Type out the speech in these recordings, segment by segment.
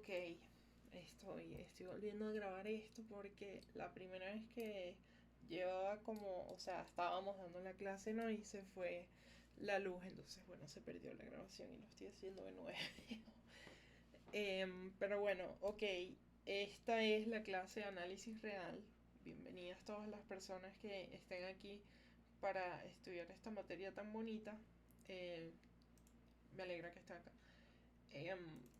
Ok, estoy volviendo a grabar esto porque la primera vez que llevaba como, o sea, estábamos dando la clase, ¿no? Y se fue la luz, entonces, bueno, se perdió la grabación y lo estoy haciendo de nuevo. Pero bueno, ok, esta es la clase de análisis real. Bienvenidas todas las personas que estén aquí para estudiar esta materia tan bonita. Eh, Me alegra que estén acá. Em,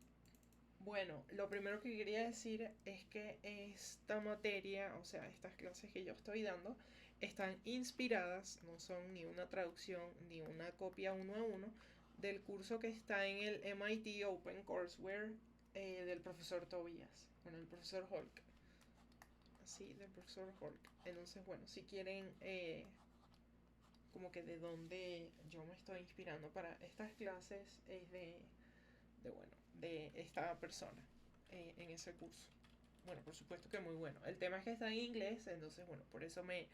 Bueno, lo primero que quería decir es que esta materia, o sea, estas clases que yo estoy dando, están inspiradas, no son ni una traducción ni una copia uno a uno del curso que está en el MIT Open Courseware del profesor Tobias, bueno, el profesor Holk, sí, del profesor Holk. Entonces, bueno, si quieren como que de dónde yo me estoy inspirando para estas clases es bueno, de esta persona en ese curso. Bueno, por supuesto que muy bueno. El tema es que está en inglés, entonces, bueno, por eso me,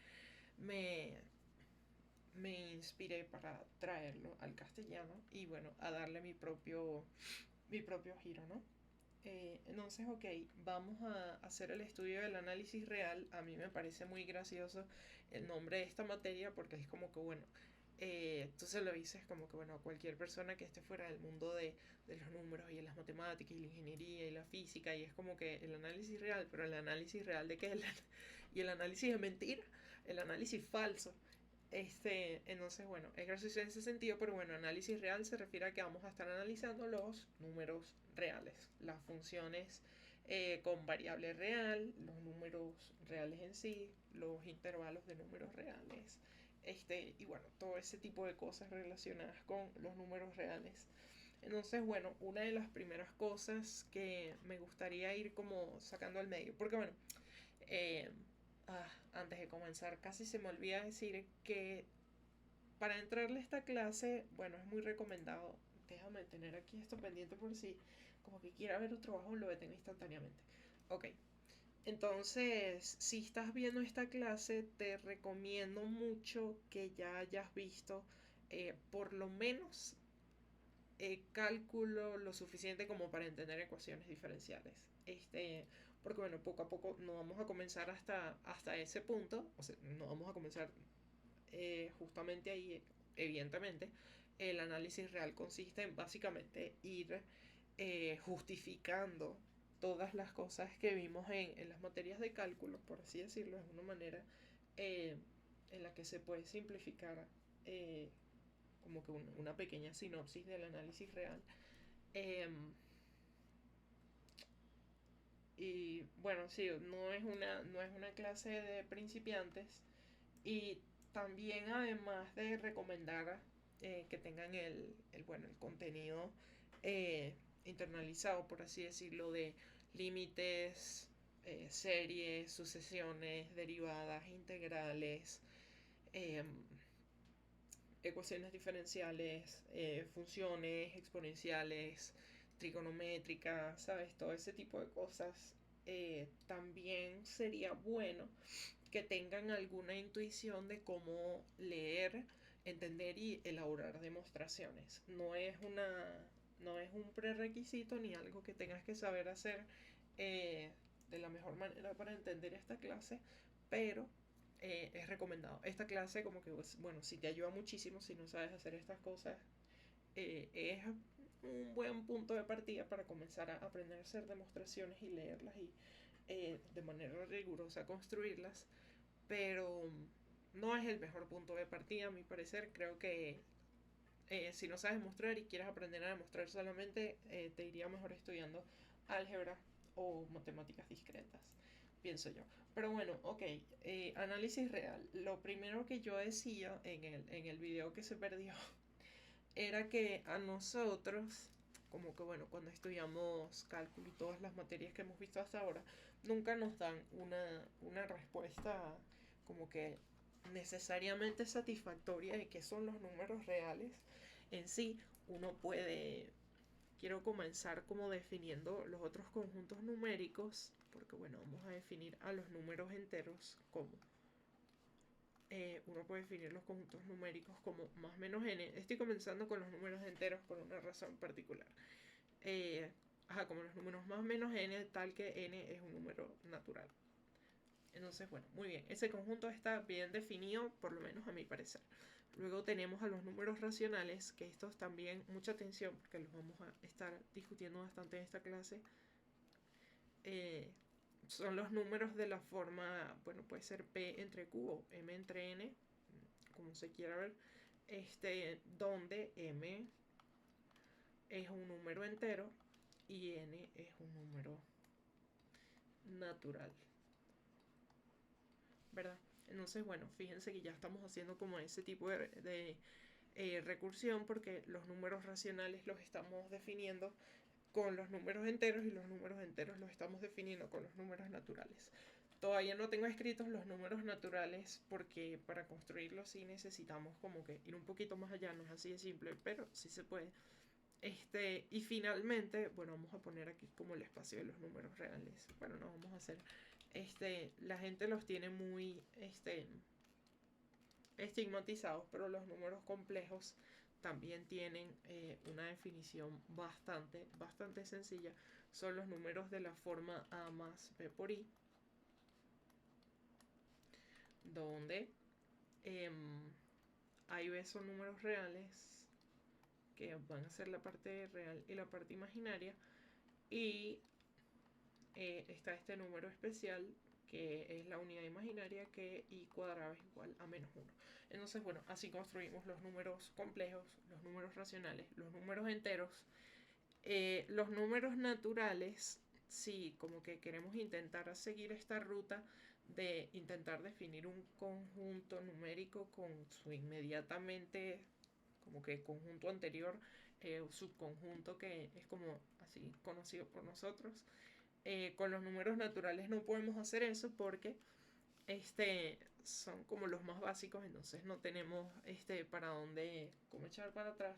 me inspiré para traerlo al castellano y, bueno, a darle mi propio giro, ¿no? Entonces, ok, vamos a hacer el estudio del análisis real. A mí me parece muy gracioso el nombre de esta materia porque es como que, bueno, tú se lo dices como que, bueno, a cualquier persona que esté fuera del mundo de los números y de las matemáticas y la ingeniería y la física y es como que el análisis real, pero el análisis real de qué es y el análisis de mentira, el análisis falso. Entonces, bueno, es gracioso en ese sentido, pero bueno, análisis real se refiere a que vamos a estar analizando los números reales, las funciones con variable real, los números reales en sí, los intervalos de números reales, y bueno, todo ese tipo de cosas relacionadas con los números reales. Entonces, bueno, una de las primeras cosas que me gustaría ir como sacando al medio, porque bueno, eh, antes de comenzar, casi se me olvida decir que para entrarle a esta clase, bueno, es muy recomendado. Déjame tener aquí esto pendiente por si como que quiera ver otro trabajo, lo detengo instantáneamente. Ok, entonces, si estás viendo esta clase, te recomiendo mucho que ya hayas visto por lo menos cálculo lo suficiente como para entender ecuaciones diferenciales. Porque bueno, poco a poco no vamos a comenzar hasta ese punto, o sea, no vamos a comenzar justamente ahí, evidentemente. El análisis real consiste en básicamente ir justificando todas las cosas que vimos en las materias de cálculo, por así decirlo, es una manera eh, en la que se puede simplificar como que una pequeña sinopsis del análisis real. Eh, y bueno, sí, no es una clase de principiantes. Y también además de recomendar que tengan bueno, el contenido eh, internalizado, por así decirlo, de límites, series, sucesiones, derivadas, integrales, eh, ecuaciones diferenciales, funciones exponenciales, trigonométricas, ¿sabes? Todo ese tipo de cosas. También sería bueno que tengan alguna intuición de cómo leer, entender y elaborar demostraciones. No es un prerequisito ni algo que tengas que saber hacer eh, de la mejor manera para entender esta clase, pero es recomendado. Esta clase como que, pues, bueno, si te ayuda muchísimo si no sabes hacer estas cosas, es un buen punto de partida para comenzar a aprender a hacer demostraciones y leerlas y de manera rigurosa construirlas, pero no es el mejor punto de partida a mi parecer. Creo que si no sabes mostrar y quieres aprender a demostrar solamente, te iría mejor estudiando álgebra o matemáticas discretas, pienso yo. Pero bueno, ok, análisis real. Lo primero que yo decía en el video que se perdió era que a nosotros, como que bueno, cuando estudiamos cálculo y todas las materias que hemos visto hasta ahora, nunca nos dan una respuesta como que necesariamente satisfactoria de qué son los números reales. En sí, uno puede, quiero comenzar como definiendo los otros conjuntos numéricos, porque bueno, vamos a definir a los números enteros como uno puede definir los conjuntos numéricos como más menos n. Estoy comenzando con los números enteros por una razón particular. Eh, como los números más menos n, tal que n es un número natural. Entonces, bueno, muy bien. Ese conjunto está bien definido, por lo menos a mi parecer. Luego tenemos a los números racionales, que estos también, mucha atención, porque los vamos a estar discutiendo bastante en esta clase. Son los números de la forma, bueno, puede ser P entre Q o M entre N, como se quiera ver, donde M es un número entero y N es un número natural, ¿verdad? Entonces, bueno, fíjense que ya estamos haciendo como ese tipo de recursión, porque los números racionales los estamos definiendo con los números enteros y los números enteros los estamos definiendo con los números naturales. Todavía no tengo escritos los números naturales porque para construirlos sí necesitamos como que ir un poquito más allá, no es así de simple, pero sí se puede. Y finalmente, bueno, vamos a poner aquí como el espacio de los números reales. Bueno, no vamos a hacer, la gente los tiene muy, estigmatizados, pero los números complejos también tienen una definición bastante sencilla. Son los números de la forma A más B por I, donde A y B son números reales, que van a ser la parte real y la parte imaginaria, y está este número especial, que es la unidad imaginaria, que I cuadrado es igual a menos 1. Entonces, bueno, así construimos los números complejos, los números racionales, los números enteros. Los números naturales, sí, como que queremos intentar seguir esta ruta de intentar definir un conjunto numérico con su inmediatamente como que conjunto anterior, subconjunto, que es como así conocido por nosotros. Con los números naturales no podemos hacer eso porque son como los más básicos, entonces no tenemos para dónde como echar para atrás.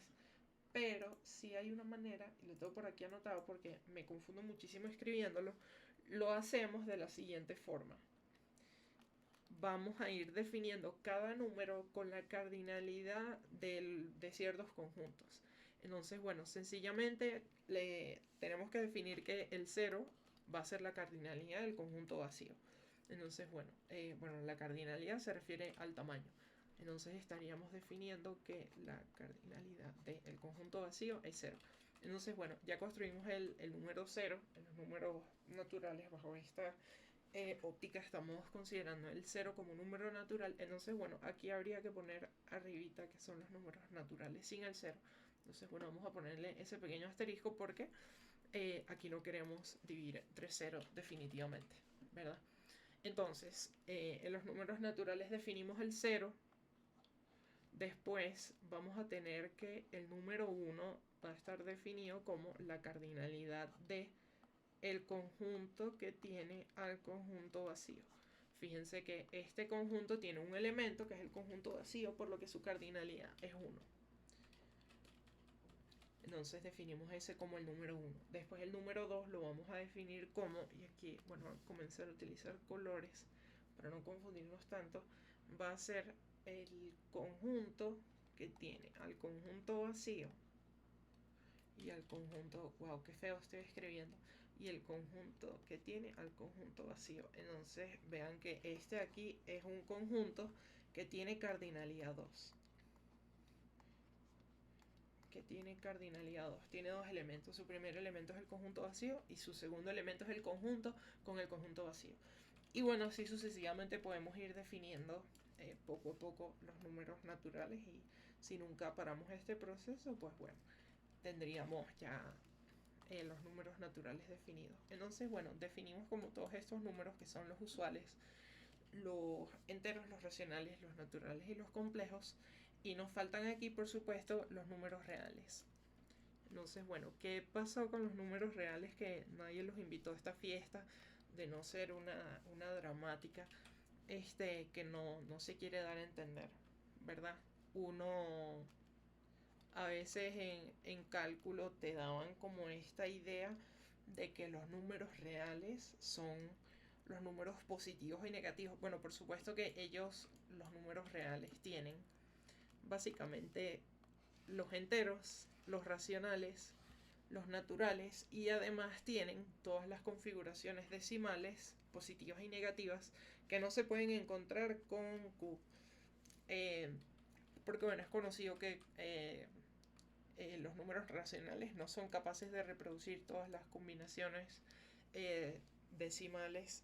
Pero si hay una manera, y lo tengo por aquí anotado porque me confundo muchísimo escribiéndolo, lo hacemos de la siguiente forma. Vamos a ir definiendo cada número con la cardinalidad de ciertos conjuntos. Entonces, bueno, sencillamente tenemos que definir que el 0 va a ser la cardinalidad del conjunto vacío. Entonces, bueno, la cardinalidad se refiere al tamaño. Entonces estaríamos definiendo que la cardinalidad del conjunto vacío es 0. Entonces, bueno, ya construimos el número 0, los números naturales bajo esta óptica estamos considerando el 0 como un número natural. Entonces, bueno, aquí habría que poner arribita que son los números naturales sin el 0. Entonces, bueno, vamos a ponerle ese pequeño asterisco porque aquí no queremos dividir entre 0 definitivamente, ¿verdad? Entonces, en los números naturales definimos el 0. Después vamos a tener que el número 1 va a estar definido como la cardinalidad de el conjunto que tiene al conjunto vacío. Fíjense que este conjunto tiene un elemento que es el conjunto vacío, por lo que su cardinalidad es 1. Entonces definimos ese como el número 1. Después el número 2 lo vamos a definir como, y aquí, bueno, a comenzar a utilizar colores para no confundirnos tanto, va a ser el conjunto que tiene al conjunto vacío y al conjunto, wow, qué feo estoy escribiendo, y el conjunto que tiene al conjunto vacío. Entonces vean que este aquí es un conjunto que tiene cardinalidad 2. Que tiene cardinalidad 2. Tiene dos elementos. Su primer elemento es el conjunto vacío y su segundo elemento es el conjunto con el conjunto vacío. Y bueno, así sucesivamente podemos ir definiendo poco a poco los números naturales, y si nunca paramos este proceso, pues bueno, tendríamos ya los números naturales definidos. Entonces, bueno, definimos como todos estos números que son los usuales, los enteros, los racionales, los naturales y los complejos, y nos faltan aquí, por supuesto, los números reales. Entonces, bueno, ¿qué pasó con los números reales? Que nadie los invitó a esta fiesta, de no ser una dramática, que no se quiere dar a entender, ¿verdad? Uno a veces en cálculo te daban como esta idea de que los números reales son los números positivos y negativos. Bueno, por supuesto que ellos, los números reales, tienen básicamente los enteros, los racionales, los naturales, y además tienen todas las configuraciones decimales positivas y negativas que no se pueden encontrar con Q. Eh, Porque bueno, es conocido que los números racionales no son capaces de reproducir todas las combinaciones decimales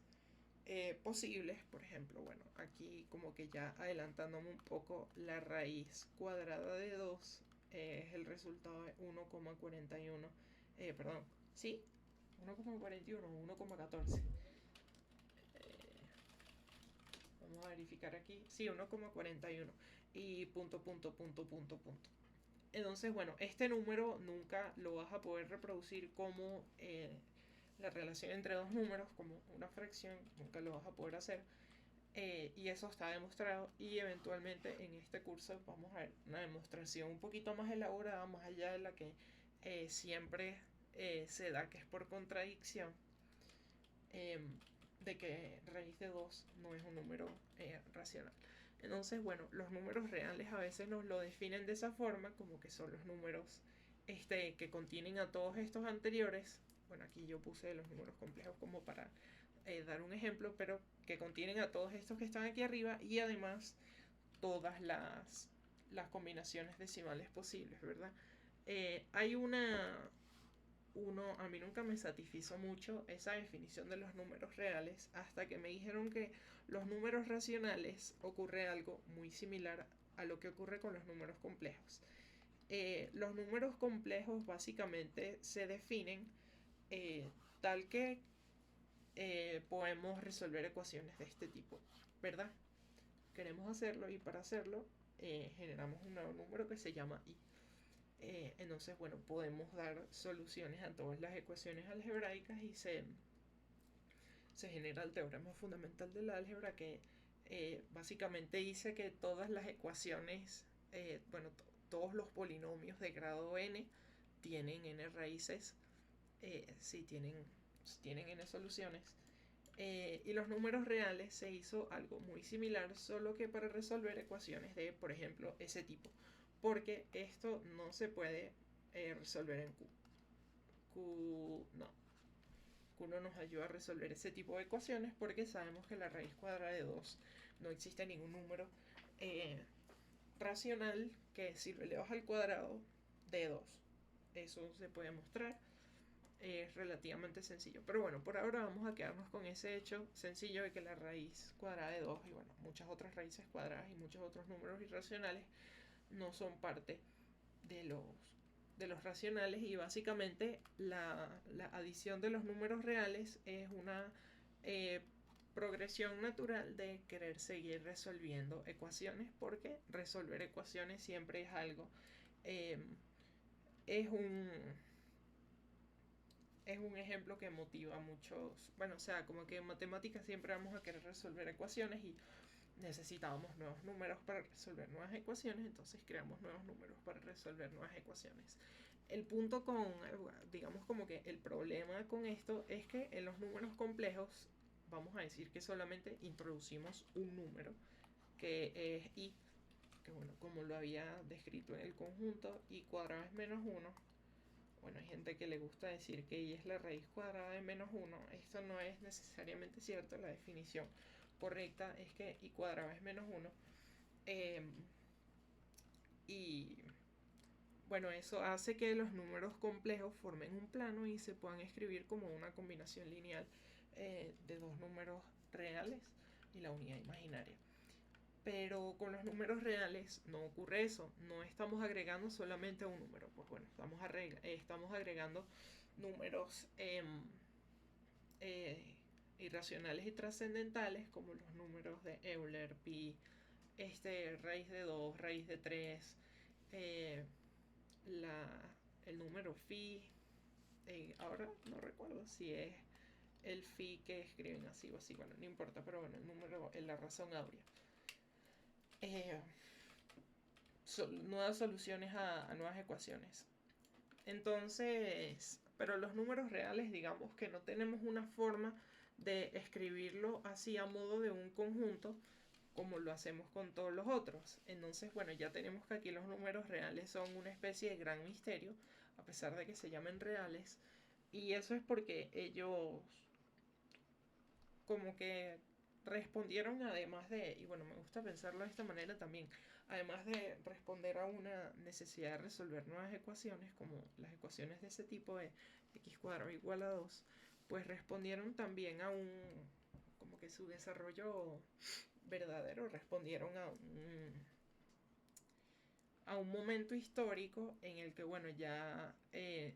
posibles. Por ejemplo, bueno, aquí como que ya adelantándome un poco, la raíz cuadrada de 2 es el resultado de 1,41. Perdón, sí, 1,41 o 1,14. Vamos a verificar aquí. Sí, 1,41. Y punto, punto, punto, punto, punto. Entonces, bueno, este número nunca lo vas a poder reproducir como la relación entre dos números, como una fracción, nunca lo vas a poder hacer. Y eso está demostrado, y eventualmente en este curso vamos a ver una demostración un poquito más elaborada, más allá de la que siempre se da, que es por contradicción, eh, de que raíz de 2 no es un número racional. Entonces, bueno, los números reales a veces nos lo definen de esa forma, como que son los números que contienen a todos estos anteriores. Bueno, aquí yo puse los números complejos como para dar un ejemplo, pero que contienen a todos estos que están aquí arriba, y además todas las combinaciones decimales posibles, ¿verdad? Hay a mí nunca me satisfizo mucho esa definición de los números reales, hasta que me dijeron que los números racionales ocurre algo muy similar a lo que ocurre con los números complejos. Los números complejos básicamente se definen tal que podemos resolver ecuaciones de este tipo, ¿verdad? Queremos hacerlo, y para hacerlo generamos un nuevo número que se llama i. Entonces, bueno, podemos dar soluciones a todas las ecuaciones algebraicas, y se genera el teorema fundamental del álgebra, que básicamente dice que todas las ecuaciones, bueno, todos los polinomios de grado n tienen n raíces, si tienen n soluciones. Y los números reales se hizo algo muy similar, solo que para resolver ecuaciones de, por ejemplo, ese tipo, porque esto no se puede resolver en Q. No. Q no nos ayuda a resolver ese tipo de ecuaciones, porque sabemos que la raíz cuadrada de 2 no existe ningún número racional que, si lo elevas al cuadrado, de 2. Eso se puede mostrar. Es relativamente sencillo. Pero bueno, por ahora vamos a quedarnos con ese hecho sencillo de que la raíz cuadrada de 2 y bueno, muchas otras raíces cuadradas y muchos otros números irracionales no son parte de los racionales, y básicamente la adición de los números reales es una progresión natural de querer seguir resolviendo ecuaciones, porque resolver ecuaciones siempre es algo, es un ejemplo que motiva a muchos. Bueno, o sea, como que en matemáticas siempre vamos a querer resolver ecuaciones, y necesitábamos nuevos números para resolver nuevas ecuaciones, entonces creamos nuevos números para resolver nuevas ecuaciones. El punto digamos como que el problema con esto es que en los números complejos vamos a decir que solamente introducimos un número, que es i, que bueno, como lo había descrito en el conjunto, i cuadrado es menos 1. Bueno, hay gente que le gusta decir que i es la raíz cuadrada de menos 1. Esto no es necesariamente cierto. La definición correcta es que i cuadrado es menos 1. Y bueno, eso hace que los números complejos formen un plano y se puedan escribir como una combinación lineal de dos números reales y la unidad imaginaria. Pero con los números reales no ocurre eso. No estamos agregando solamente un número. Pues bueno, estamos agregando números irracionales y trascendentales, como los números de Euler, pi, raíz de 2, raíz de 3, el número phi. Ahora no recuerdo si es el phi que escriben así o así. Bueno, no importa, pero bueno, el número, la razón áurea. Nuevas soluciones a nuevas ecuaciones. Entonces, pero los números reales, digamos que no tenemos una forma de escribirlo así a modo de un conjunto como lo hacemos con todos los otros. Entonces, bueno, ya tenemos que aquí los números reales son una especie de gran misterio, a pesar de que se llamen reales. Y eso es porque ellos como que respondieron además de, y bueno, me gusta pensarlo de esta manera también, además de responder a una necesidad de resolver nuevas ecuaciones, como las ecuaciones de ese tipo de x cuadrado igual a 2, pues respondieron también a un, como que su desarrollo verdadero, respondieron a un momento histórico en el que, bueno, ya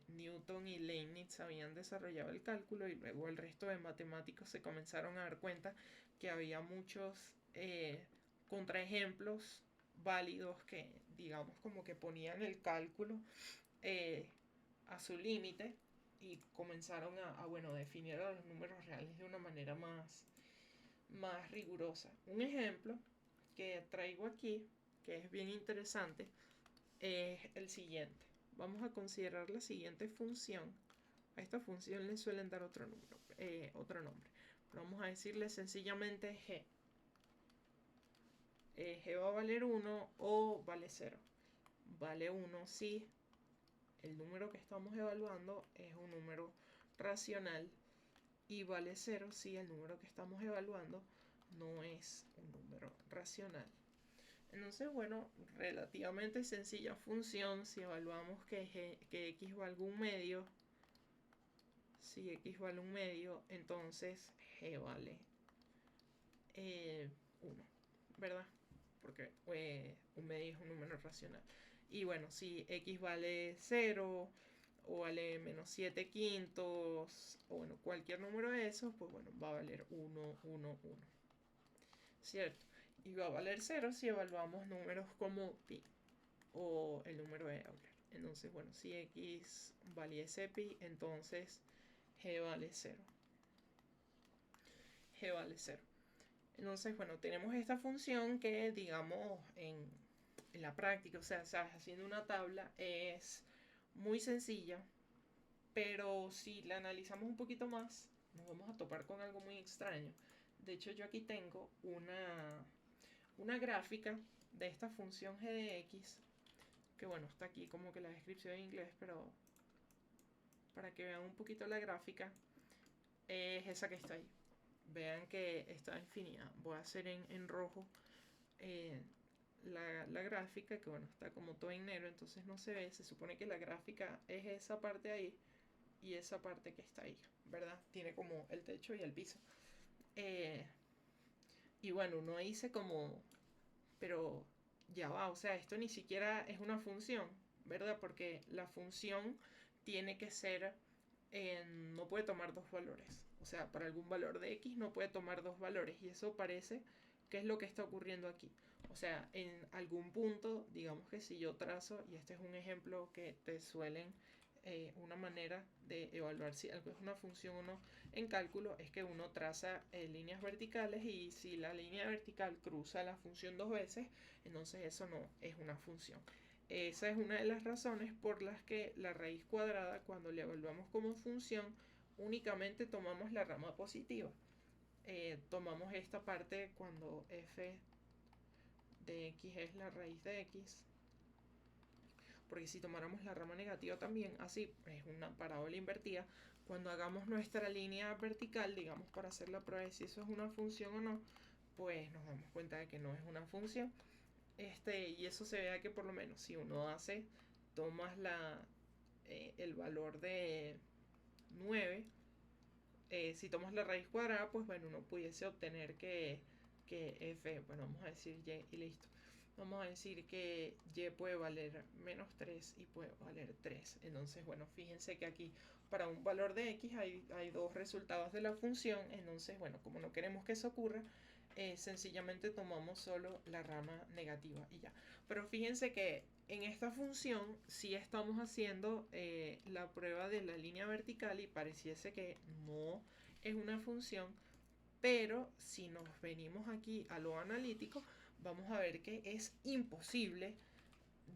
Newton y Leibniz habían desarrollado el cálculo y luego el resto de matemáticos se comenzaron a dar cuenta que había muchos contraejemplos válidos que, digamos, como que ponían el cálculo eh, a su límite y comenzaron bueno, definir a los números reales de una manera más rigurosa. Un ejemplo que traigo aquí, que es bien interesante, es el siguiente. Vamos a considerar la siguiente función. A esta función le suelen dar otro número, otro nombre. Pero vamos a decirle sencillamente g. G va a valer 1 o vale 0. Vale 1 si el número que estamos evaluando es un número racional y vale 0 si el número que estamos evaluando no es un número racional. Entonces, bueno, relativamente sencilla función si evaluamos que x vale un medio. Si x vale un medio, entonces g vale 1, ¿verdad? Porque un medio es un número racional. Y bueno, si x vale 0 o vale menos 7 quintos, o bueno, cualquier número de esos, pues bueno, va a valer 1, 1, 1. ¿Cierto? Y va a valer 0 si evaluamos números como pi o el número de Euler. Entonces, bueno, si x valiese pi, entonces g vale 0. G vale 0. Entonces, bueno, tenemos esta función que, digamos, en la práctica, o sea, haciendo una tabla, es muy sencilla, pero si la analizamos un poquito más, nos vamos a topar con algo muy extraño. De hecho, yo aquí tengo una gráfica de esta función g de x, que bueno, está aquí como que la descripción en inglés, pero para que vean un poquito la gráfica, es esa que está ahí. Vean que está definida. Voy a hacer en rojo la gráfica, que bueno, está como todo en negro, entonces no se ve. Se supone que la gráfica es esa parte ahí y esa parte que está ahí, ¿verdad? Tiene como el techo y el piso. Y bueno, uno dice como, pero ya va, o sea, esto ni siquiera es una función, ¿verdad? Porque la función tiene que ser, no puede tomar dos valores. O sea, para algún valor de x no puede tomar dos valores. Y eso parece que es lo que está ocurriendo aquí. O sea, en algún punto, digamos que si yo trazo, y este es un ejemplo que te suelen, una manera de evaluar si algo es una función o no en cálculo, es que uno traza líneas verticales y si la línea vertical cruza la función dos veces, entonces eso no es una función. Esa es una de las razones por las que la raíz cuadrada, cuando la evaluamos como función, únicamente tomamos la rama positiva. Tomamos esta parte cuando f de x es la raíz de x, porque si tomáramos la rama negativa también, así es una parábola invertida. Cuando hagamos nuestra línea vertical, digamos para hacer la prueba de si eso es una función o no, pues nos damos cuenta de que no es una función. Y eso se vea que por lo menos si uno tomas el valor de 9, si tomas la raíz cuadrada, pues bueno, uno pudiese obtener que f, bueno, vamos a decir y y listo. Vamos a decir que y puede valer menos 3 y puede valer 3. Entonces, bueno, fíjense que aquí para un valor de x hay dos resultados de la función. Entonces, bueno, como no queremos que eso ocurra, sencillamente tomamos solo la rama negativa y ya. Pero fíjense que en esta función sí estamos haciendo la prueba de la línea vertical y pareciese que no es una función, pero si nos venimos aquí a lo analítico, vamos a ver que es imposible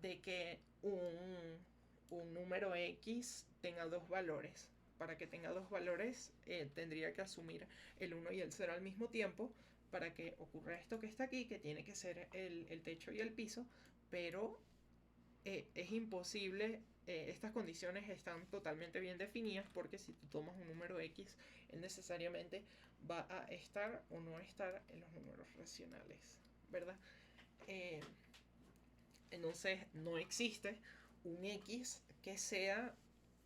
de que un número x tenga dos valores. Para que tenga dos valores tendría que asumir el 1 y el 0 al mismo tiempo para que ocurra esto que está aquí, que tiene que ser el techo y el piso, pero es imposible estas condiciones están totalmente bien definidas, porque si tú tomas un número x, él necesariamente va a estar o no estar en los números racionales, ¿verdad? Eh, entonces no existe un x que sea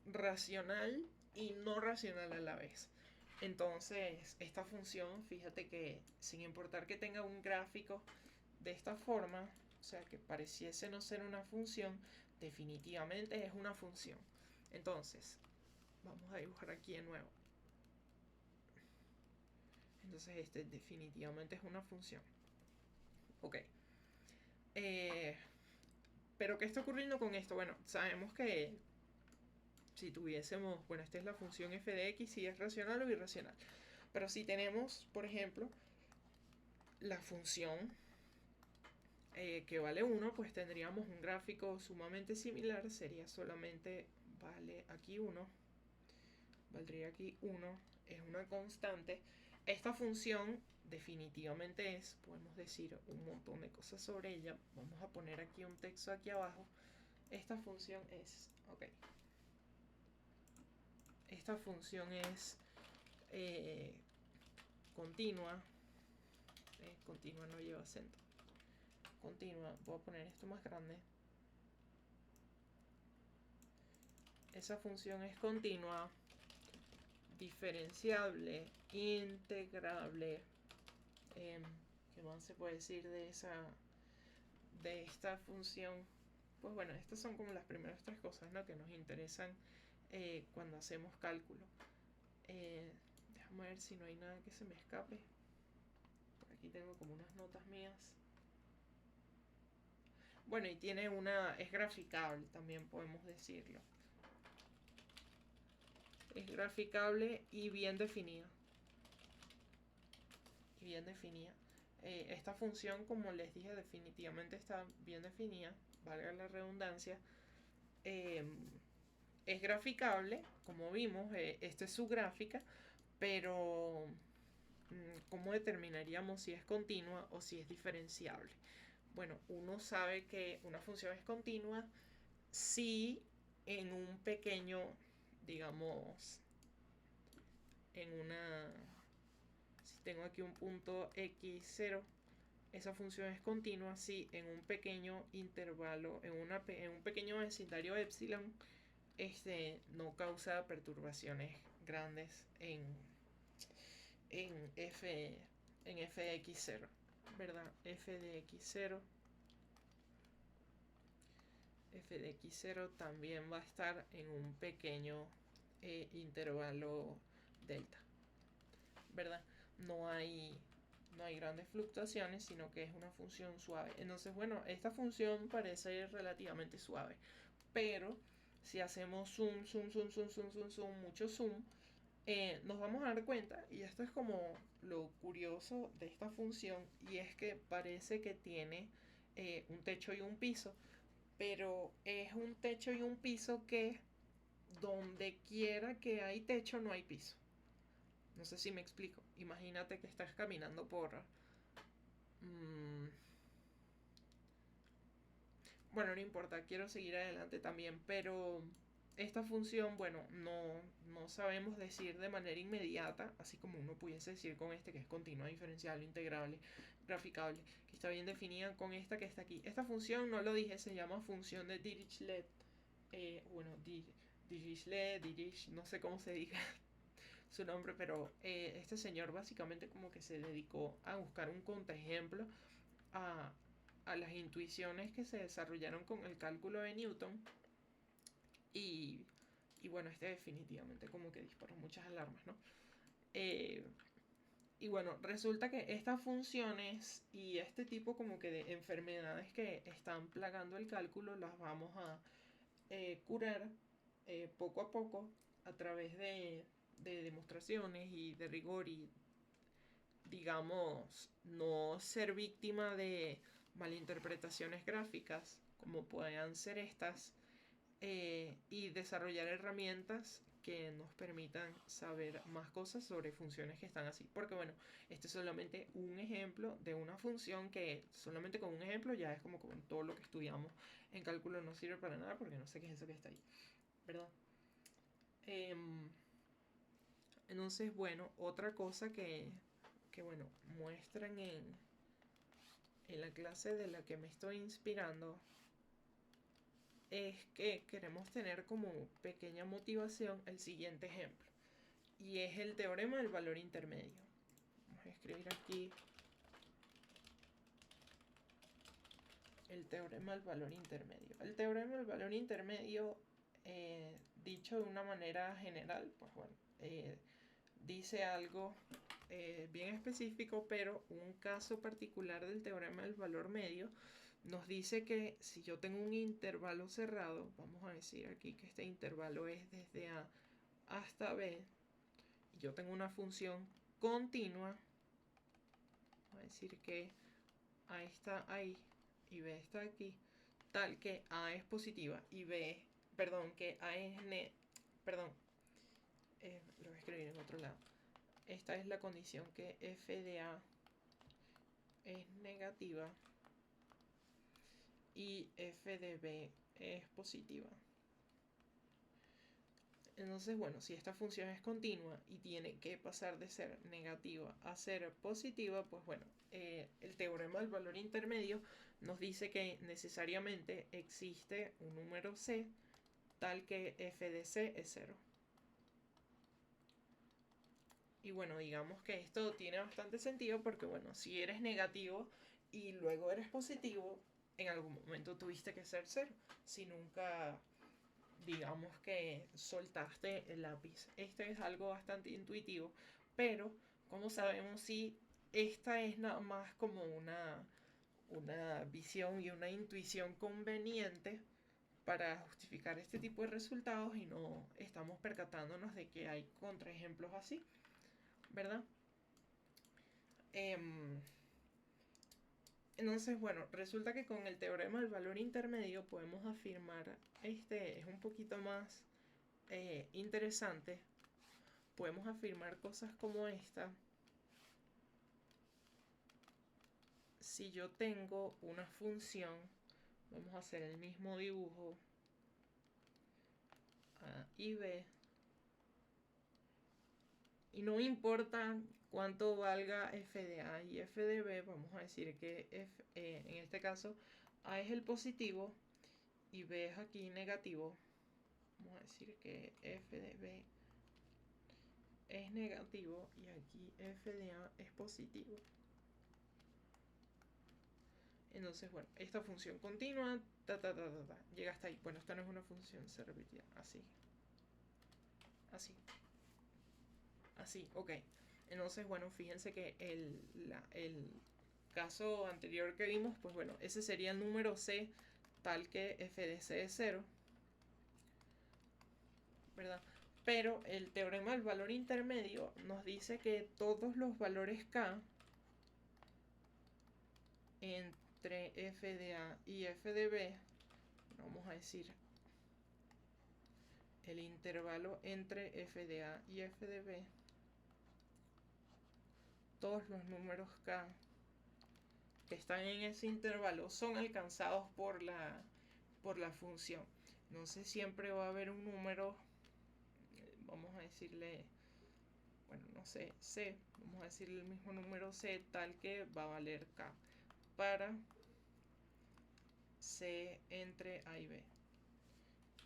racional y no racional a la vez. Entonces, esta función, fíjate que sin importar que tenga un gráfico de esta forma, o sea, que pareciese no ser una función, definitivamente es una función. Entonces, vamos a dibujar aquí de nuevo. Entonces, este definitivamente es una función. Ok. Pero, ¿qué está ocurriendo con esto? Bueno, sabemos que si tuviésemos, bueno, esta es la función f de x, si es racional o irracional. Pero si tenemos, por ejemplo, la función que vale 1, pues tendríamos un gráfico sumamente similar. Sería solamente, vale aquí 1, valdría aquí 1, es una constante. Esta función definitivamente es, podemos decir un montón de cosas sobre ella. Vamos a poner aquí un texto aquí abajo. Esta función es, ok, esta función es continua. Continua no lleva acento. Continua, voy a poner esto más grande. Esa función es continua, diferenciable, integrable. ¿Qué más se puede decir de esta función? Pues bueno, estas son como las primeras tres cosas, ¿no?, que nos interesan cuando hacemos cálculo. Déjame ver si no hay nada que se me escape. Por aquí tengo como unas notas mías. Bueno, y tiene es graficable, también podemos decirlo. Es graficable y bien definida. Esta función, como les dije, definitivamente está bien definida, valga la redundancia. Es graficable, como vimos, esta es su gráfica, pero ¿cómo determinaríamos si es continua o si es diferenciable? Bueno, uno sabe que una función es continua si en un pequeño, digamos, si tengo aquí un punto x0, esa función es continua si en un pequeño intervalo, en un pequeño vecindario epsilon, no causa perturbaciones grandes en f de x0, ¿verdad? F de x0 también va a estar en un pequeño intervalo delta, ¿verdad? No hay grandes fluctuaciones, sino que es una función suave. Entonces, bueno, esta función parece relativamente suave, pero si hacemos zoom, mucho zoom, nos vamos a dar cuenta, y esto es como lo curioso de esta función, y es que parece que tiene un techo y un piso, pero es un techo y un piso que donde quiera que hay techo no hay piso. No sé si me explico. Imagínate que estás caminando por... bueno, no importa, quiero seguir adelante también, pero esta función, bueno, no sabemos decir de manera inmediata, así como uno pudiese decir con este que es continua, diferenciable, integrable, graficable, que está bien definida, con esta que está aquí. Esta función, no lo dije, se llama función de Dirichlet. Bueno, Dirichlet, no sé cómo se diga su nombre, pero este señor básicamente como que se dedicó a buscar un contraejemplo a, las intuiciones que se desarrollaron con el cálculo de Newton, y bueno, este definitivamente como que disparó muchas alarmas, ¿no? Y bueno, resulta que estas funciones y este tipo como que de enfermedades que están plagando el cálculo las vamos a curar poco a poco a través de demostraciones y de rigor, y digamos no ser víctima de malinterpretaciones gráficas como puedan ser estas, y desarrollar herramientas que nos permitan saber más cosas sobre funciones que están así. Porque bueno, este es solamente un ejemplo de una función que solamente con un ejemplo ya es como con todo lo que estudiamos en cálculo no sirve para nada porque no sé qué es eso que está ahí, ¿verdad? Entonces, bueno, otra cosa que bueno, muestran en la clase de la que me estoy inspirando es que queremos tener como pequeña motivación el siguiente ejemplo. Y es el teorema del valor intermedio. Vamos a escribir aquí el teorema del valor intermedio. El teorema del valor intermedio, dicho de una manera general, pues bueno, dice algo bien específico, pero un caso particular del teorema del valor medio nos dice que si yo tengo un intervalo cerrado, vamos a decir aquí que este intervalo es desde A hasta B, y yo tengo una función continua, vamos a decir que A está ahí y B está aquí, tal que A es positiva y B, perdón, que A es perdón, lo voy a escribir en otro lado. Esta es la condición que f de A es negativa y f de B es positiva. Entonces, bueno, si esta función es continua y tiene que pasar de ser negativa a ser positiva, pues bueno, el teorema del valor intermedio nos dice que necesariamente existe un número c tal que f de c es 0. Y bueno, digamos que esto tiene bastante sentido porque bueno, si eres negativo y luego eres positivo, en algún momento tuviste que ser 0. Si nunca, digamos que soltaste el lápiz. Este es algo bastante intuitivo, pero ¿cómo sabemos si esta es nada más como una visión y una intuición conveniente para justificar este tipo de resultados y no estamos percatándonos de que hay contraejemplos así, ¿verdad? Entonces, bueno, resulta que con el teorema del valor intermedio podemos afirmar, este es un poquito más interesante, podemos afirmar cosas como esta. Si yo tengo una función, vamos a hacer el mismo dibujo, A y B, y no importa cuánto valga f de A y f de B, vamos a decir que en este caso A es el positivo y B es aquí negativo. Vamos a decir que f de B es negativo y aquí f de A es positivo. Entonces, bueno, esta función continua, llega hasta ahí. Bueno, esta no es una función, se repetía así. Así. Así, ok. Entonces, bueno, fíjense que el caso anterior que vimos, pues bueno, ese sería el número C tal que f de c es 0, ¿verdad? Pero el teorema del valor intermedio nos dice que todos los valores k entre f de A y f de B, vamos a decir el intervalo entre f de A y f de B, todos los números k que están en ese intervalo son alcanzados por la función. Entonces siempre va a haber un número, vamos a decirle, bueno, no sé, c, vamos a decirle el mismo número c tal que va a valer k para c entre A y B.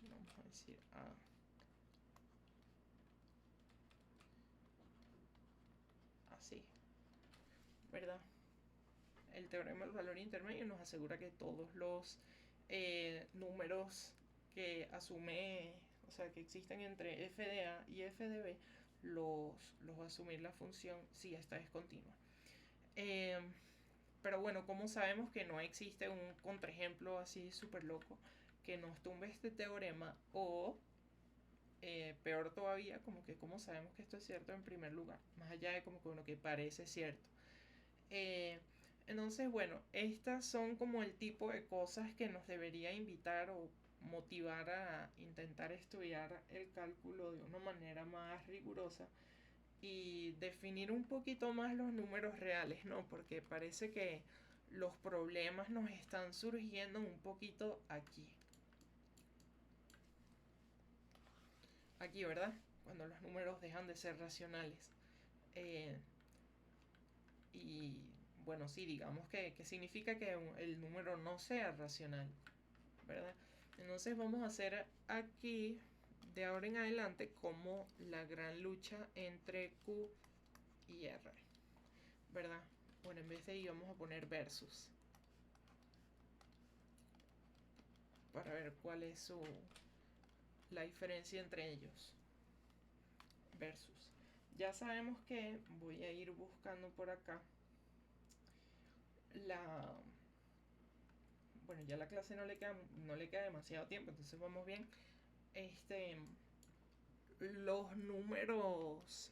Vamos a decir A. Así, ¿verdad? El teorema del valor intermedio nos asegura que todos los números que asume, o sea, que existen entre f de A y f de B, los va a asumir la función si esta es continua. Pero bueno, ¿cómo sabemos que no existe un contraejemplo así súper loco que nos tumbe este teorema? O, peor todavía, como que cómo sabemos que esto es cierto en primer lugar, más allá de como que uno que parece cierto. Entonces, bueno, estas son como el tipo de cosas que nos debería invitar o motivar a intentar estudiar el cálculo de una manera más rigurosa y definir un poquito más los números reales, ¿no? Porque parece que los problemas nos están surgiendo un poquito aquí. Aquí, ¿verdad? Cuando los números dejan de ser racionales. Eh, y bueno, sí, digamos que significa que el número no sea racional, ¿verdad? Entonces vamos a hacer aquí, de ahora en adelante, como la gran lucha entre Q y R, ¿verdad? Bueno, en vez de ahí vamos a poner versus, para ver cuál es la diferencia entre ellos. Versus. Ya sabemos que voy a ir buscando por acá la... Bueno, ya la clase no le queda demasiado tiempo, entonces vamos bien. Los números,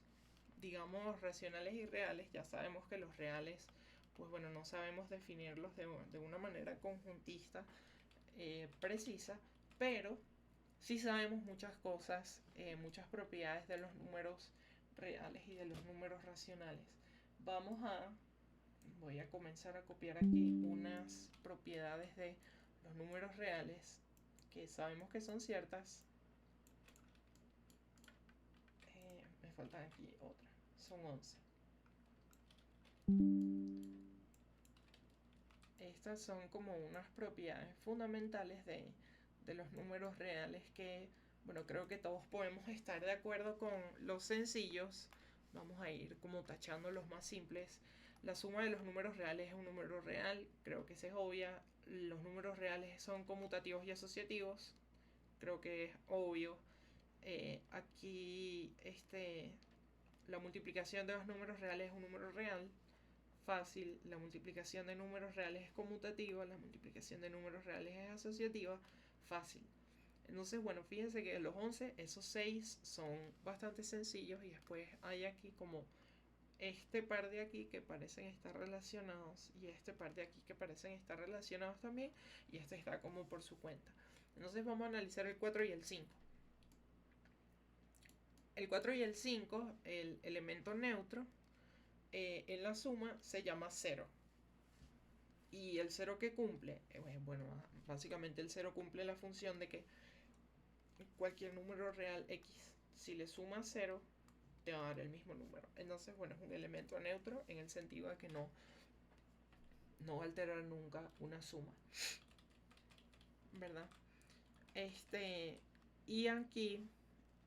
digamos, racionales y reales, ya sabemos que los reales, pues bueno, no sabemos definirlos de una manera conjuntista precisa, pero sí sabemos muchas cosas, muchas propiedades de los números reales y de los números racionales. Voy a comenzar a copiar aquí unas propiedades de los números reales que sabemos que son ciertas. Me faltan aquí otra, son 11. Estas son como unas propiedades fundamentales de los números reales que, bueno, creo que todos podemos estar de acuerdo con los sencillos. Vamos a ir como tachando los más simples. La suma de los números reales es un número real, creo que esa es obvia. Los números reales son conmutativos y asociativos, creo que es obvio. Aquí la multiplicación de los números reales es un número real, fácil. La multiplicación de números reales es conmutativa, la multiplicación de números reales es asociativa, fácil. Entonces, bueno, fíjense que de los 11, esos 6 son bastante sencillos y después hay aquí como este par de aquí que parecen estar relacionados y este par de aquí que parecen estar relacionados también, y este está como por su cuenta. Entonces vamos a analizar el 4 y el 5. El 4 y el 5, el elemento neutro, en la suma se llama 0. Y el 0 que cumple, bueno, básicamente el 0 cumple la función de que cualquier número real x, si le sumas 0, te va a dar el mismo número. Entonces, bueno, es un elemento neutro en el sentido de que no va a alterar nunca una suma, ¿verdad? Y aquí,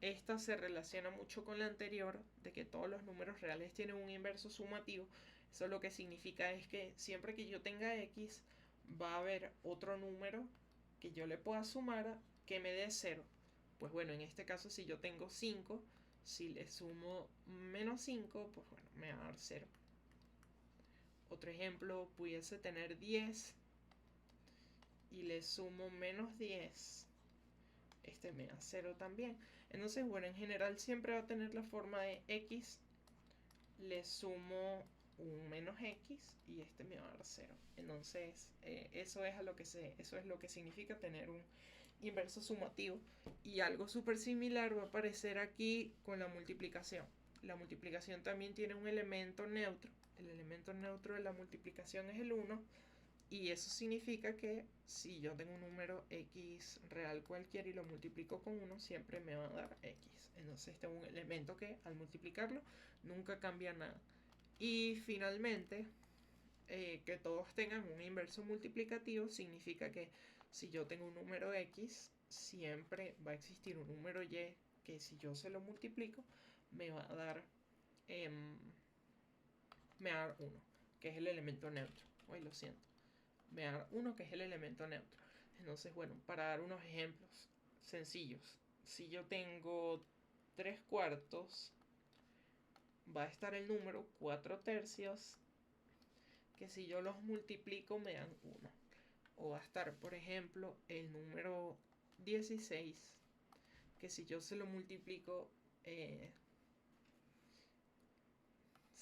esta se relaciona mucho con la anterior, de que todos los números reales tienen un inverso sumativo. Eso lo que significa es que siempre que yo tenga x, va a haber otro número que yo le pueda sumar que me dé 0. Pues bueno, en este caso, si yo tengo 5, si le sumo menos 5, pues bueno, me va a dar 0. Otro ejemplo, pudiese tener 10 y le sumo menos 10, este me da 0 también. Entonces, bueno, en general siempre va a tener la forma de x, le sumo un menos x y este me va a dar 0. Entonces, eso es lo que significa tener un inverso sumativo. Y algo súper similar va a aparecer aquí con la multiplicación. La multiplicación también tiene un elemento neutro. El elemento neutro de la multiplicación es el 1. Y eso significa que si yo tengo un número x real cualquiera y lo multiplico con 1, siempre me va a dar x. Entonces este es un elemento que al multiplicarlo nunca cambia nada. Y finalmente, que todos tengan un inverso multiplicativo significa que si yo tengo un número x, siempre va a existir un número y que si yo se lo multiplico me va a dar, me va a dar 1, que es el elemento neutro. Hoy lo siento. Me va a dar 1, que es el elemento neutro. Entonces, bueno, para dar unos ejemplos sencillos, si yo tengo 3 cuartos, va a estar el número 4 tercios, que si yo los multiplico me dan 1. O va a estar, por ejemplo, el número 16, que si yo se lo multiplico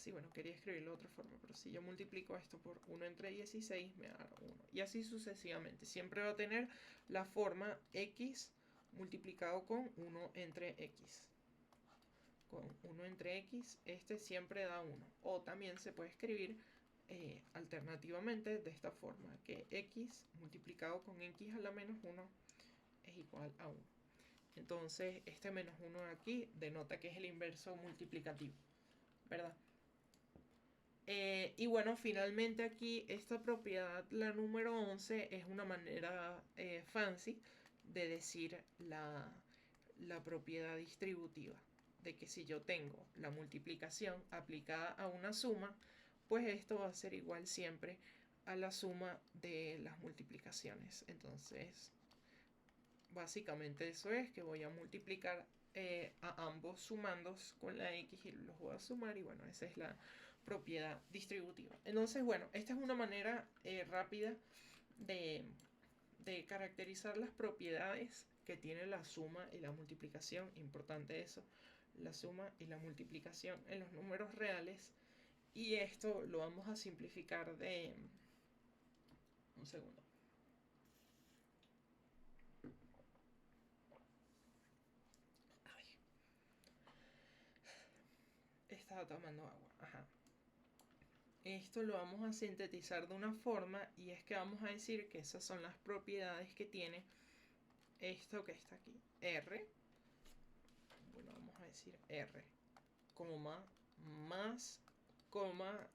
sí, bueno, quería escribirlo de otra forma, pero si yo multiplico esto por 1 entre 16 me da 1. Y así sucesivamente. Siempre va a tener la forma x multiplicado con 1 entre x. Con 1 entre x, este siempre da 1. O también se puede escribir alternativamente de esta forma, que x multiplicado con x a la menos 1 es igual a 1. Entonces, este menos 1 de aquí denota que es el inverso multiplicativo, ¿verdad? Y bueno, finalmente aquí esta propiedad, la número 11, es una manera fancy de decir la propiedad distributiva. De que si yo tengo la multiplicación aplicada a una suma, pues esto va a ser igual siempre a la suma de las multiplicaciones. Entonces, básicamente eso es que voy a multiplicar a ambos sumandos con la x y los voy a sumar, y bueno, esa es la propiedad distributiva. Entonces, bueno, esta es una manera rápida de, de caracterizar las propiedades que tiene la suma y la multiplicación. Importante eso, la suma y la multiplicación en los números reales. Y esto lo vamos a simplificar de... Un segundo. Ay. Estaba tomando agua. Ajá. Esto lo vamos a sintetizar de una forma, y es que vamos a decir que esas son las propiedades que tiene esto que está aquí. R. Bueno, vamos a decir R, coma, más, coma,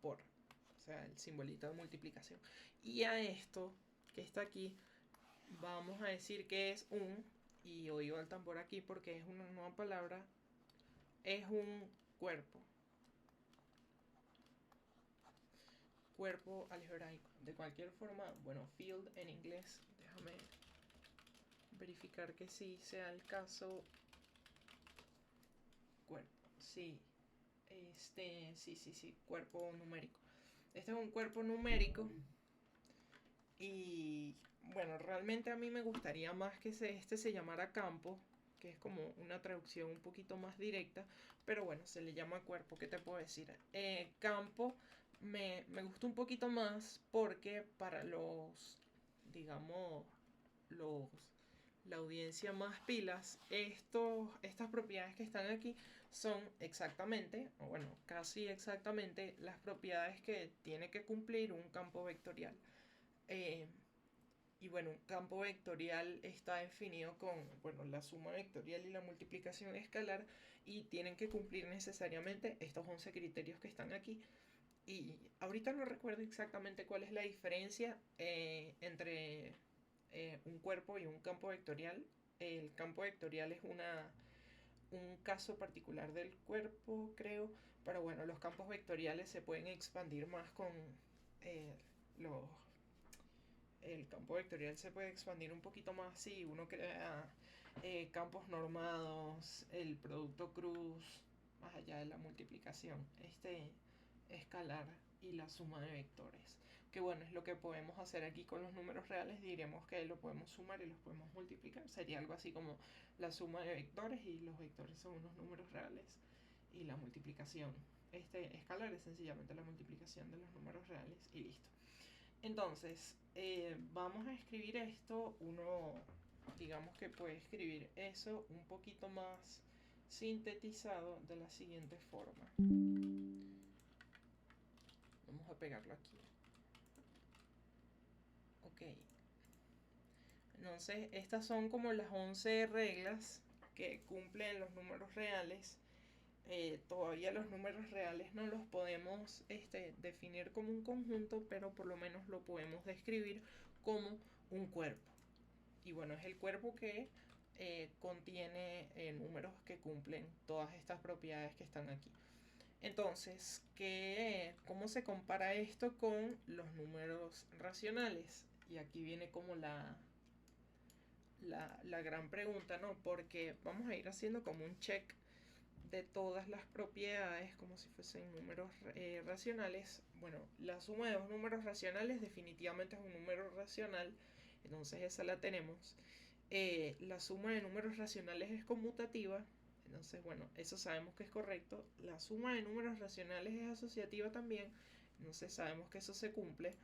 por. O sea, el simbolito de multiplicación. Y a esto que está aquí vamos a decir que es un, y oigo el tambor aquí porque es una nueva palabra, es un cuerpo. Cuerpo algebraico. De cualquier forma, bueno, field en inglés, déjame verificar que sí sea el caso. Cuerpo, sí. Sí, cuerpo numérico. Este es un cuerpo numérico. Y bueno, realmente a mí me gustaría más que este se llamara campo, que es como una traducción un poquito más directa, pero bueno, se le llama cuerpo. ¿Qué te puedo decir? Campo me gusta un poquito más porque para digamos, los, la audiencia más pilas, estas propiedades que están aquí son exactamente, o bueno, casi exactamente las propiedades que tiene que cumplir un campo vectorial. Y bueno, un campo vectorial está definido con, bueno, la suma vectorial y la multiplicación escalar, y tienen que cumplir necesariamente estos 11 criterios que están aquí. Y ahorita no recuerdo exactamente cuál es la diferencia entre un cuerpo y un campo vectorial. El campo vectorial es un caso particular del cuerpo, creo, pero bueno, los campos vectoriales se pueden expandir más con eh, los el campo vectorial se puede expandir un poquito más si uno crea campos normados, el producto cruz, más allá de la multiplicación, escalar y la suma de vectores. Que bueno, es lo que podemos hacer aquí con los números reales. Diremos que lo podemos sumar y los podemos multiplicar. Sería algo así como la suma de vectores, y los vectores son unos números reales, y la multiplicación escalar es sencillamente la multiplicación de los números reales, y listo. Entonces, vamos a escribir esto. Uno, digamos que puede escribir eso un poquito más sintetizado de la siguiente forma. Vamos a pegarlo aquí. Ok. Entonces, estas son como las 11 reglas que cumplen los números reales. Todavía los números reales no los podemos definir como un conjunto, pero por lo menos lo podemos describir como un cuerpo. Y bueno, es el cuerpo que contiene números que cumplen todas estas propiedades que están aquí. Entonces, ¿cómo se compara esto con los números racionales? Y aquí viene como la gran pregunta, ¿no? Porque vamos a ir haciendo como un check de todas las propiedades como si fuesen números racionales. Bueno, la suma de dos números racionales definitivamente es un número racional, entonces esa la tenemos. La suma de números racionales es conmutativa, Entonces, bueno, eso sabemos que es correcto. La suma de números racionales es asociativa también. Entonces sabemos que eso se cumple.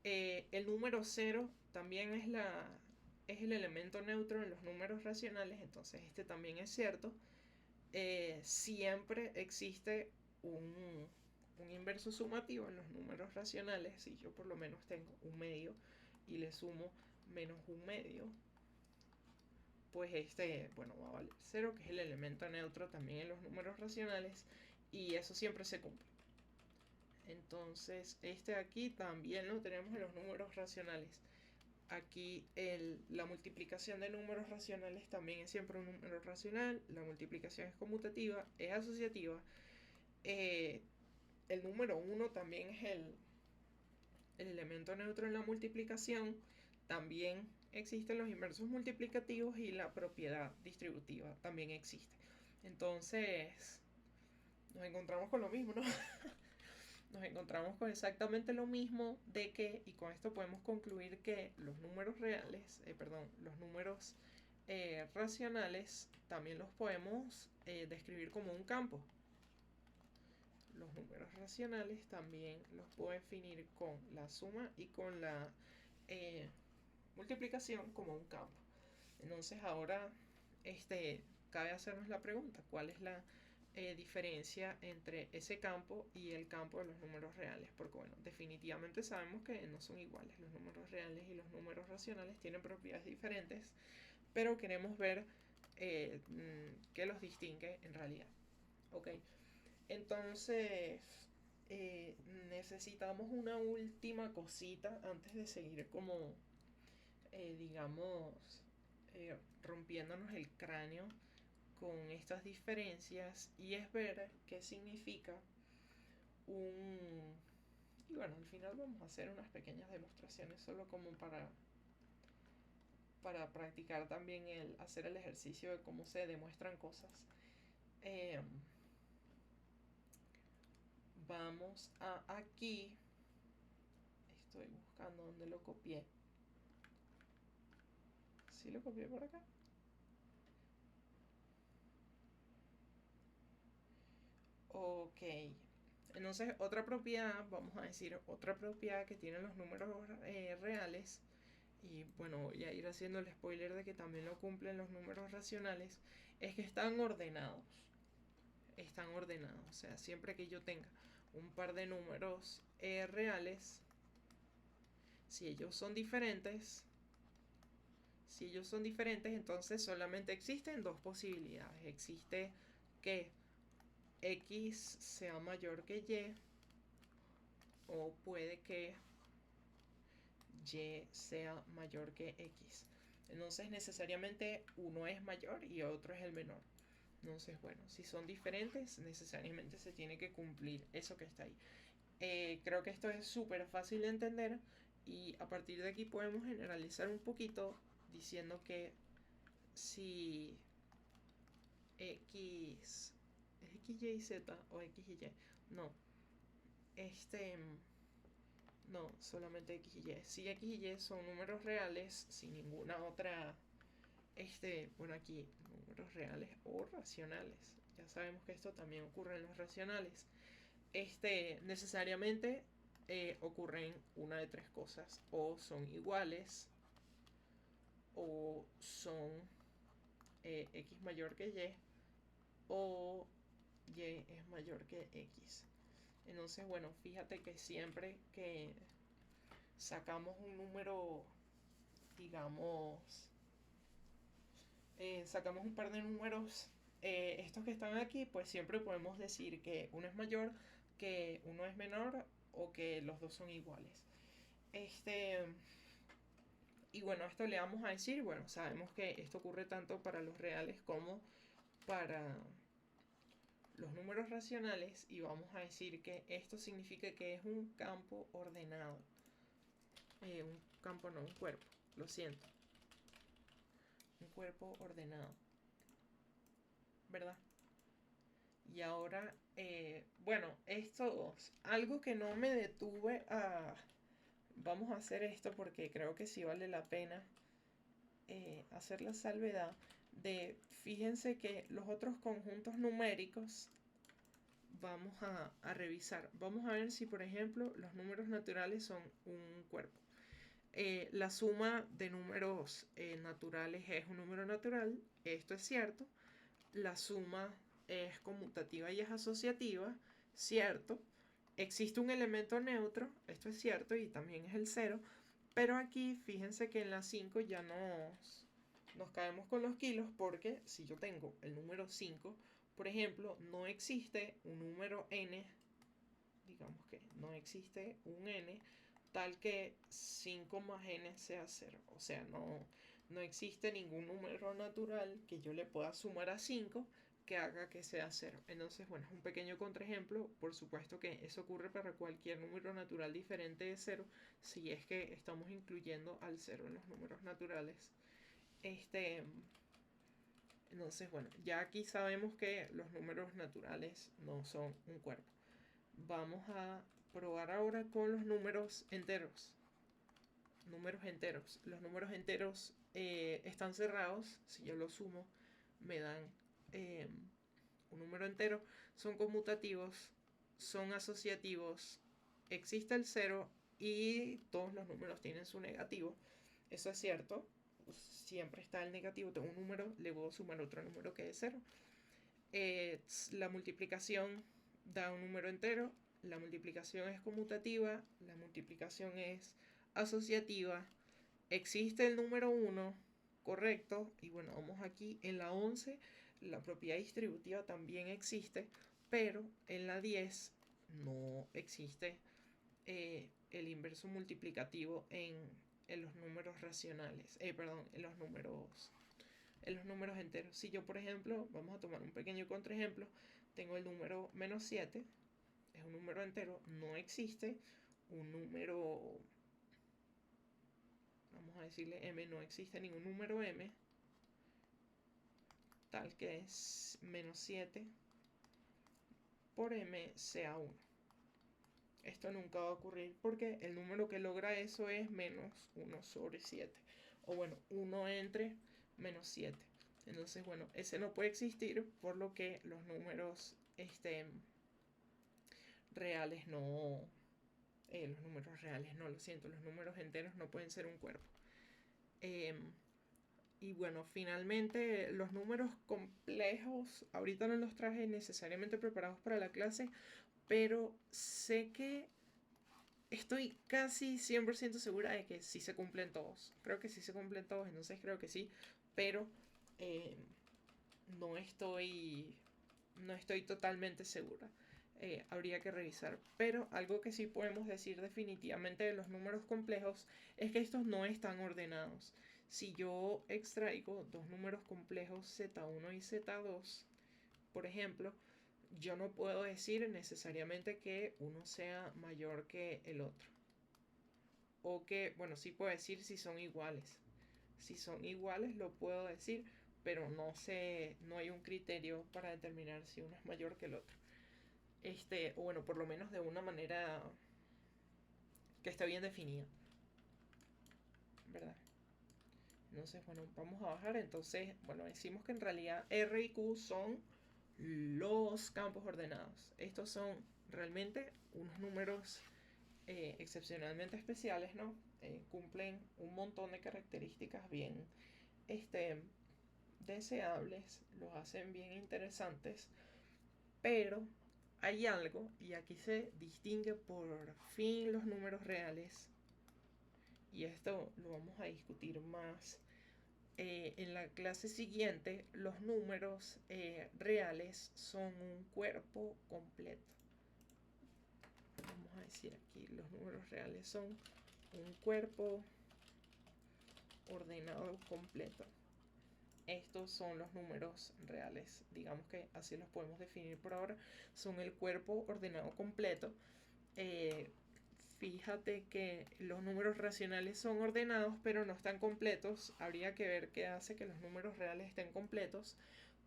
El número cero también es el elemento neutro en los números racionales. Entonces este también es cierto. Siempre existe un inverso sumativo en los números racionales. Si yo por lo menos tengo un medio y le sumo menos un medio, pues este, bueno, va a valer 0, que es el elemento neutro también en los números racionales, y eso siempre se cumple. Entonces, este aquí también lo tenemos en los números racionales. Aquí la multiplicación de números racionales también es siempre un número racional, la multiplicación es conmutativa, es asociativa. El número 1 también es el elemento neutro en la multiplicación. También existen los inversos multiplicativos y la propiedad distributiva también existe. Entonces, nos encontramos con lo mismo, ¿no? Nos encontramos con exactamente lo mismo de que, y con esto podemos concluir que los números reales, los números racionales también los podemos describir como un campo. Los números racionales también los puedo definir con la suma y con la multiplicación como un campo. Entonces ahora cabe hacernos la pregunta, ¿cuál es la diferencia entre ese campo y el campo de los números reales? Porque bueno, definitivamente sabemos que no son iguales. Los números reales y los números racionales tienen propiedades diferentes, pero queremos ver qué los distingue en realidad. Ok, entonces necesitamos una última cosita antes de seguir como digamos rompiéndonos el cráneo con estas diferencias, y es ver qué significa un... Y bueno, al final vamos a hacer unas pequeñas demostraciones solo como para practicar también hacer el ejercicio de cómo se demuestran cosas. Vamos a aquí. Estoy buscando dónde lo copié. ¿Sí lo copié por acá? Ok. Entonces, otra propiedad, vamos a decir, otra propiedad que tienen los números reales, y bueno, voy a ir haciendo el spoiler de que también lo cumplen los números racionales, es que están ordenados. Están ordenados. O sea, siempre que yo tenga un par de números reales, si ellos son diferentes, entonces solamente existen dos posibilidades. Existe que X sea mayor que Y, o puede que Y sea mayor que X. Entonces necesariamente uno es mayor y otro es el menor. Entonces, bueno, si son diferentes, necesariamente se tiene que cumplir eso que está ahí. Creo que esto es súper fácil de entender, y a partir de aquí podemos generalizar un poquito diciendo que si X es X, Y, Z o X y Y, no, no, solamente X y Y. Si X y Y son números reales, sin ninguna otra, bueno, aquí, números reales o racionales. Ya sabemos que esto también ocurre en los racionales. Necesariamente ocurren una de tres cosas: o son iguales, o son X mayor que Y, o Y es mayor que X. Entonces, bueno, fíjate que siempre que sacamos un número, digamos, sacamos un par de números, estos que están aquí, pues siempre podemos decir que uno es mayor, que uno es menor, o que los dos son iguales. Y bueno, esto le vamos a decir, bueno, sabemos que esto ocurre tanto para los reales como para los números racionales, y vamos a decir que esto significa que es un campo ordenado. Un campo, no, un cuerpo, lo siento. Un cuerpo ordenado, ¿verdad? Y ahora, bueno, esto, algo que no me detuve a... Vamos a hacer esto porque creo que sí vale la pena hacer la salvedad. fíjense que los otros conjuntos numéricos vamos a revisar. Vamos a ver si, por ejemplo, los números naturales son un cuerpo. La suma de números naturales es un número natural, esto es cierto. La suma es conmutativa y es asociativa, cierto. Existe un elemento neutro, esto es cierto, y también es el cero. Pero aquí fíjense que en la 5 ya nos caemos con los kilos, porque si yo tengo el número 5, por ejemplo, no existe un número n, digamos que no existe un n tal que 5 más n sea 0. O sea, no existe ningún número natural que yo le pueda sumar a 5 que haga que sea 0. Entonces, bueno, es un pequeño contraejemplo. Por supuesto que eso ocurre para cualquier número natural diferente de 0, si es que estamos incluyendo al 0 en los números naturales. Entonces, bueno, ya aquí sabemos que los números naturales no son un cuerpo. Vamos a probar ahora con los números enteros. Los números enteros están cerrados. Si yo los sumo, me dan un número entero. Son conmutativos, son asociativos, existe el cero y todos los números tienen su negativo. Eso es cierto. Siempre está el negativo. Tengo un número, le puedo sumar otro número que es cero. La multiplicación da un número entero. La multiplicación es conmutativa. La multiplicación es asociativa. Existe el número 1, correcto. Y bueno, vamos aquí en la 11. La propiedad distributiva también existe, pero en la 10 no existe el inverso multiplicativo en los números racionales. Perdón, en los números enteros. Si yo, por ejemplo, vamos a tomar un pequeño contraejemplo, tengo el número menos 7, es un número entero, no existe un número, vamos a decirle m, no existe ningún número m tal que es menos 7 por m sea 1. Esto nunca va a ocurrir porque el número que logra eso es menos 1 sobre 7. O bueno, 1 entre menos 7. Entonces, bueno, ese no puede existir, por lo que los números reales no... los números reales no, lo siento, los números enteros no pueden ser un cuerpo. Y bueno, finalmente los números complejos, ahorita no los traje necesariamente preparados para la clase, pero sé que estoy casi 100% segura de que sí se cumplen todos. Creo que sí se cumplen todos, entonces creo que sí, pero no estoy totalmente segura. Habría que revisar. Pero algo que sí podemos decir definitivamente de los números complejos es que estos no están ordenados. Si yo extraigo dos números complejos z1 y z2, por ejemplo, yo no puedo decir necesariamente que uno sea mayor que el otro. O que, bueno, sí puedo decir si son iguales. Si son iguales lo puedo decir, pero no hay un criterio para determinar si uno es mayor que el otro. O bueno, por lo menos de una manera que está bien definida, ¿verdad? Entonces, bueno, vamos a bajar. Entonces, bueno, decimos que en realidad R y Q son los campos ordenados. Estos son realmente unos números excepcionalmente especiales, ¿no? Cumplen un montón de características bien deseables, los hacen bien interesantes, pero hay algo, y aquí se distingue por fin los números reales, y esto lo vamos a discutir más en la clase siguiente. Los números reales son un cuerpo completo. Vamos a decir aquí, los números reales son un cuerpo ordenado completo. Estos son los números reales, digamos que así los podemos definir por ahora. Son el cuerpo ordenado completo. Fíjate que los números racionales son ordenados, pero no están completos. Habría que ver qué hace que los números reales estén completos.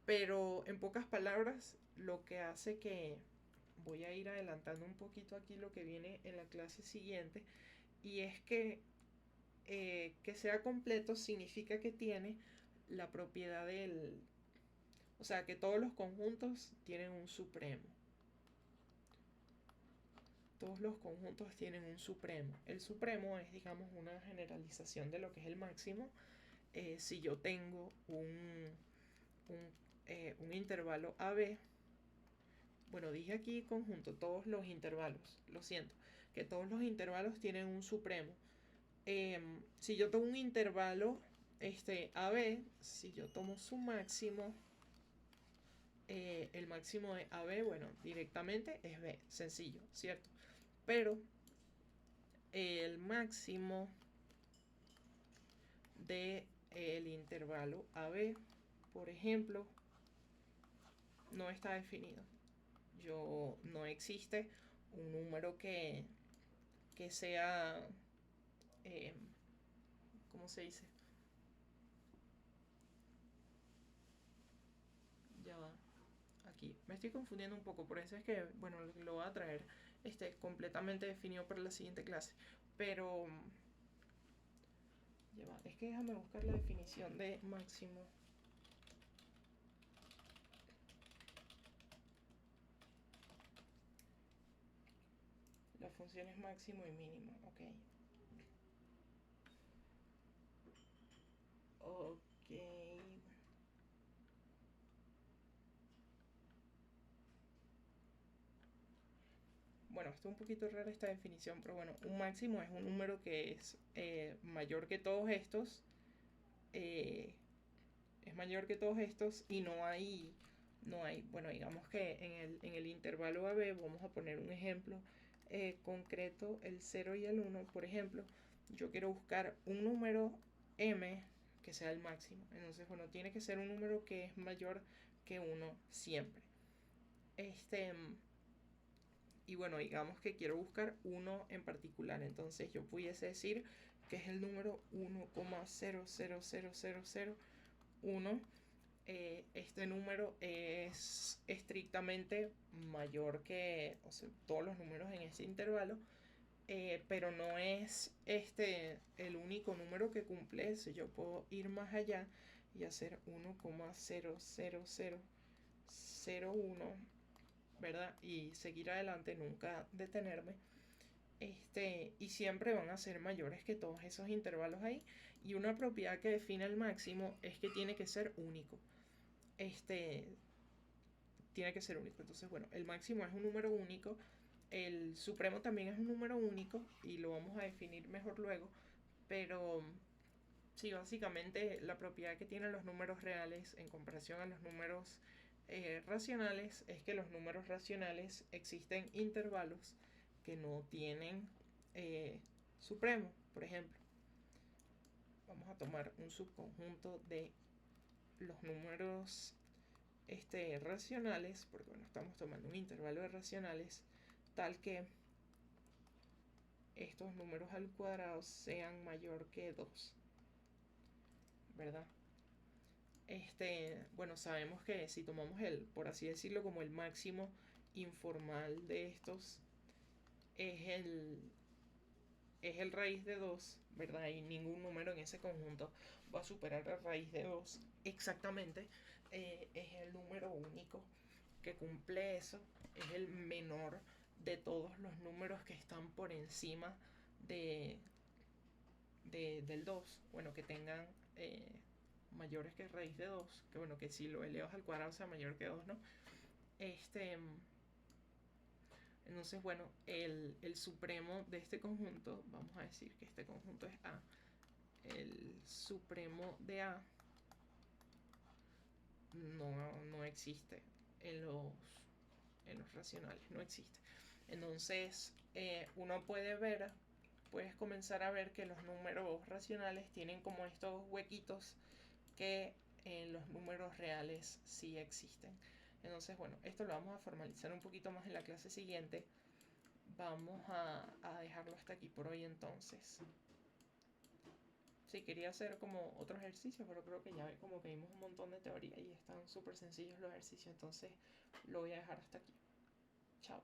Pero en pocas palabras, lo que hace que... Voy a ir adelantando un poquito aquí lo que viene en la clase siguiente. Y es que sea completo significa que tiene la propiedad del... O sea, que todos los conjuntos tienen un supremo. Todos los conjuntos tienen un supremo. El supremo es, digamos, una generalización de lo que es el máximo. Si yo tengo un intervalo AB, bueno, dije aquí conjunto, todos los intervalos, lo siento, que todos los intervalos tienen un supremo. Si yo tomo un intervalo AB, si yo tomo su máximo, el máximo de AB, bueno, directamente es B, sencillo, ¿cierto? Pero el máximo del intervalo AB, por ejemplo, no está definido. No existe un número que sea, ¿cómo se dice? Ya va. Aquí me estoy confundiendo un poco, por eso es que, bueno, lo voy a traer completamente definido para la siguiente clase. Pero, ya va, es que déjame buscar la definición de máximo. La función es máximo y mínimo, ok. Ok. Bueno, está un poquito rara esta definición, pero bueno, un máximo es un número que es mayor que todos estos. Es mayor que todos estos y bueno, digamos que en el intervalo AB, vamos a poner un ejemplo concreto, el 0 y el 1, por ejemplo, yo quiero buscar un número m que sea el máximo. Entonces, bueno, tiene que ser un número que es mayor que 1 siempre. Y bueno, digamos que quiero buscar uno en particular. Entonces yo pudiese decir que es el número 1,000001. Este número es estrictamente mayor que, o sea, todos los números en ese intervalo, pero no es el único número que cumple eso. Yo puedo ir más allá y hacer 1,00001, ¿verdad? Y seguir adelante, nunca detenerme. Y siempre van a ser mayores que todos esos intervalos ahí. Y una propiedad que define el máximo es que tiene que ser único. Tiene que ser único. Entonces, bueno, el máximo es un número único. El supremo también es un número único y lo vamos a definir mejor luego. Pero sí, básicamente la propiedad que tienen los números reales en comparación a los números racionales es que los números racionales existen intervalos que no tienen supremo. Por ejemplo, vamos a tomar un subconjunto de los números racionales, porque bueno, estamos tomando un intervalo de racionales, tal que estos números al cuadrado sean mayor que 2, ¿verdad? Bueno, sabemos que si tomamos por así decirlo, como el máximo informal de estos, es el raíz de 2, ¿verdad? Y ningún número en ese conjunto va a superar la raíz de 2 exactamente. Es el número único que cumple eso. Es el menor de todos los números que están por encima del 2. Bueno, que tengan mayores que raíz de 2. Que bueno, que si lo elevas al cuadrado sea mayor que 2, ¿no? Entonces, bueno, el supremo de este conjunto, vamos a decir que este conjunto es A. El supremo de A no existe en los racionales, no existe. Entonces, puedes comenzar a ver que los números racionales tienen como estos huequitos que en los números reales sí existen. Entonces, bueno, esto lo vamos a formalizar un poquito más en la clase siguiente. Vamos a dejarlo hasta aquí por hoy entonces. Sí, quería hacer como otro ejercicio, pero creo que ya como que vimos un montón de teoría y están súper sencillos los ejercicios, entonces lo voy a dejar hasta aquí. Chao.